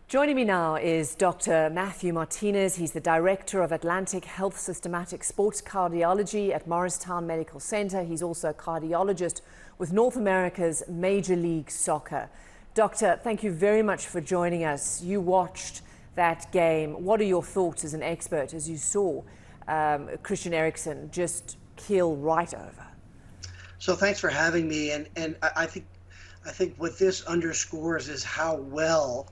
Joining me now is Dr. Matthew Martinez. He's the Director of Atlantic Health Systematic Sports Cardiology at Morristown Medical Center. He's also a cardiologist with North America's Major League Soccer. Doctor, thank you very much for joining us. You watched that game. What are your thoughts as an expert as you saw Christian Eriksen just keel right over? So thanks for having me. And I think what this underscores is how well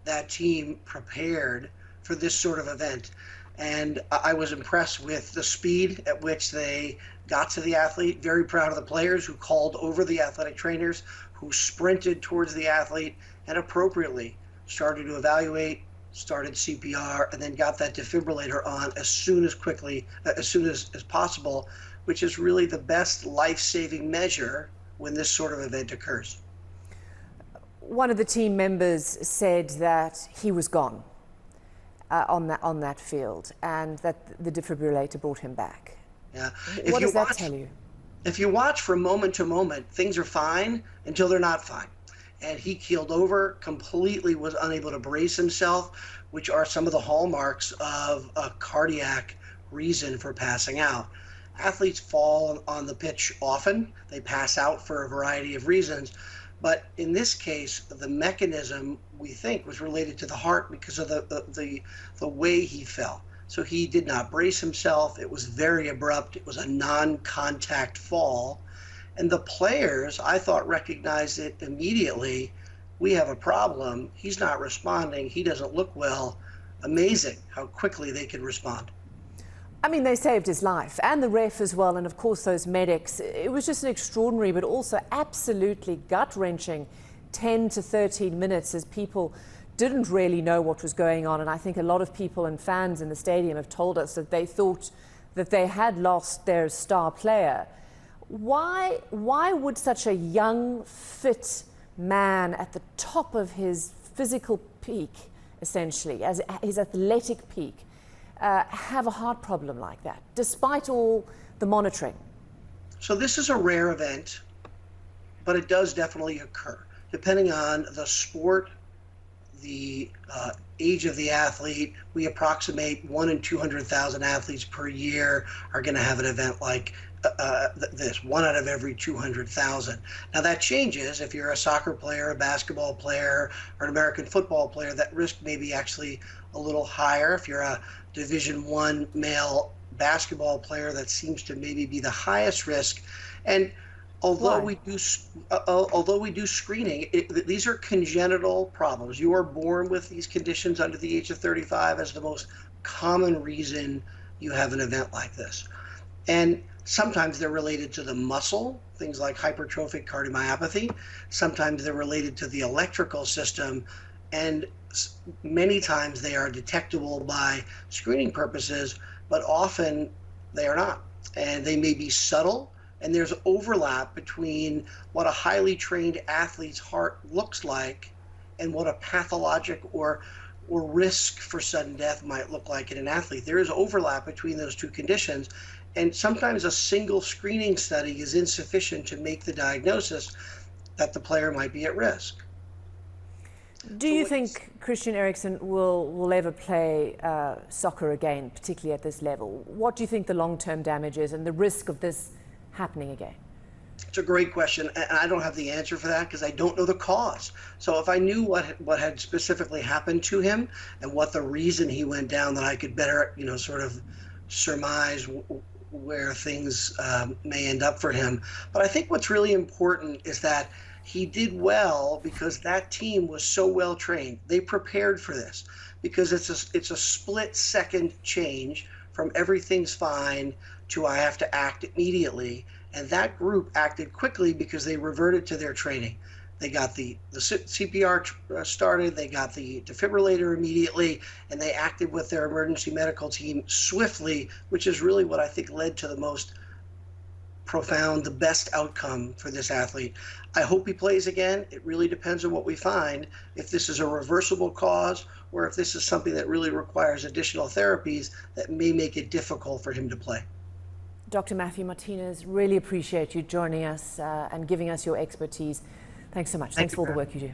that team prepared for this sort of event. And I was impressed with the speed at which they got to the athlete. Very proud of the players who called over the athletic trainers, who sprinted towards the athlete and appropriately started to evaluate, started CPR, and then got that defibrillator on as soon as possible, which is really the best life-saving measure when this sort of event occurs. One of the team members said that he was gone on that field and that the defibrillator brought him back. Yeah. What does that tell you? If you watch from moment to moment, things are fine until they're not fine. And he keeled over, completely was unable to brace himself, which are some of the hallmarks of a cardiac reason for passing out. Athletes fall on the pitch often. They pass out for a variety of reasons. But in this case, the mechanism, we think, was related to the heart because of the way he fell. So he did not brace himself. It was very abrupt. It was a non-contact fall. And the players, I thought, recognized it immediately. We have a problem. He's not responding. He doesn't look well. Amazing how quickly they could respond. I mean, they saved his life, and the ref as well, and of course those medics. It was just an extraordinary, but also absolutely gut-wrenching 10 to 13 minutes as people didn't really know what was going on. And I think a lot of people and fans in the stadium have told us that they thought that they had lost their star player. Why would such a young, fit man at the top of his physical peak, essentially, as his athletic peak, have a heart problem like that, despite all the monitoring? So this is a rare event, but it does definitely occur. Depending on the sport, the age of the athlete, we approximate 1 in 200,000 athletes per year are going to have an event like this, 1 out of every 200,000. Now that changes. If you're a soccer player, a basketball player, or an American football player, that risk may be actually a little higher. If you're a Division I male basketball player, that seems to maybe be the highest risk. And although we do screening, these are congenital problems. You are born with these conditions under the age of 35 as the most common reason you have an event like this. And sometimes they're related to the muscle, things like hypertrophic cardiomyopathy. Sometimes they're related to the electrical system, and many times they are detectable by screening purposes, but often they are not. And they may be subtle, and there's overlap between what a highly trained athlete's heart looks like and what a pathologic or risk for sudden death might look like in an athlete. There is overlap between those two conditions, and sometimes a single screening study is insufficient to make the diagnosis that the player might be at risk. Do you think Christian Eriksen will ever play soccer again, particularly at this level? What do you think the long-term damage is and the risk of this happening again? It's a great question, and I don't have the answer for that because I don't know the cause. So if I knew what had specifically happened to him and what the reason he went down, then I could better, sort of surmise where things may end up for him. But I think what's really important is that he did well because that team was so well trained. They prepared for this because it's a split-second change from everything's fine to I have to act immediately. And that group acted quickly because they reverted to their training. They got the CPR started, they got the defibrillator immediately, and they acted with their emergency medical team swiftly, which is really what I think led to the most profound, the best outcome for this athlete. I hope he plays again. It really depends on what we find, if this is a reversible cause or if this is something that really requires additional therapies that may make it difficult for him to play. Dr. Matthew Martinez, really appreciate you joining us and giving us your expertise. Thanks so much. Thanks for all the work you do.